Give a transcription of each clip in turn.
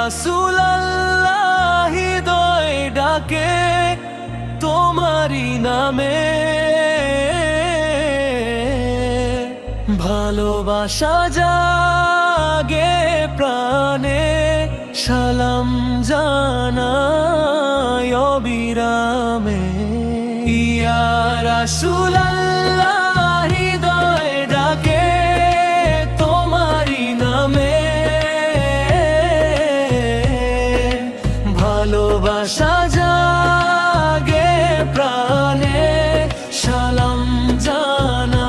রাসূলুল্লাহ হৃদয় ডাকে তোমারি নামে, ভালোবাসা জাগে প্রাণে, সালাম জানাই অবিরামে। ইয়া রাসূলুল্লাহ হৃদয় ডাকে তোমারি নামে, ভালোবাসা জাগে প্রাণে, সালাম জানাই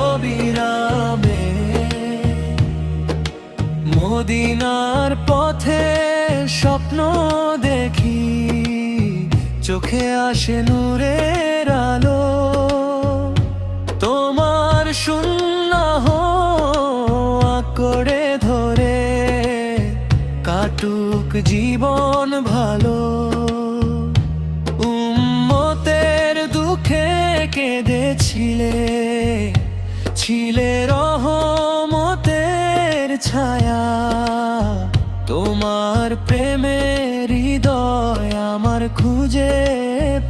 অবিরামে। মদিনার পথে স্বপ্ন দেখি, চোখে আসে নূরের আলো, তোমার সুন্নাহ আঁকড়ে ধরে কাটুক জীবন ভালো। উম্মতের দুঃখে কেঁদেছিলে, ছিলে রহমতের ছায়া, তোমার প্রেমের হৃদয় আমার খুঁজে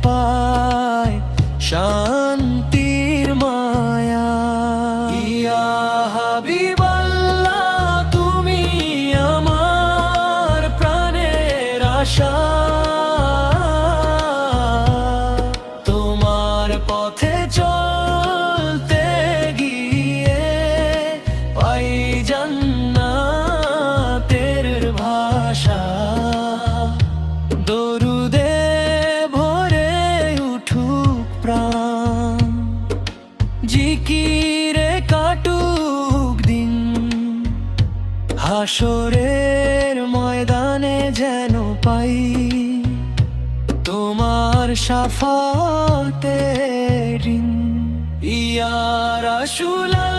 পায় শান্তির মায়া। ইয়া হাবিবাল্লাহ তুমি আমার প্রাণের আশা, তোমার পথে চলতে গিয়ে পাই জান্নাতের ভাষা। দরুদে ভরে উঠুক প্রাণ, জিকিরে কাটুক দিন, হাসরের ময়দানে যেন পাই তোমার শাফাতের ঋণ। ইয়া রাসূলুল্লাহ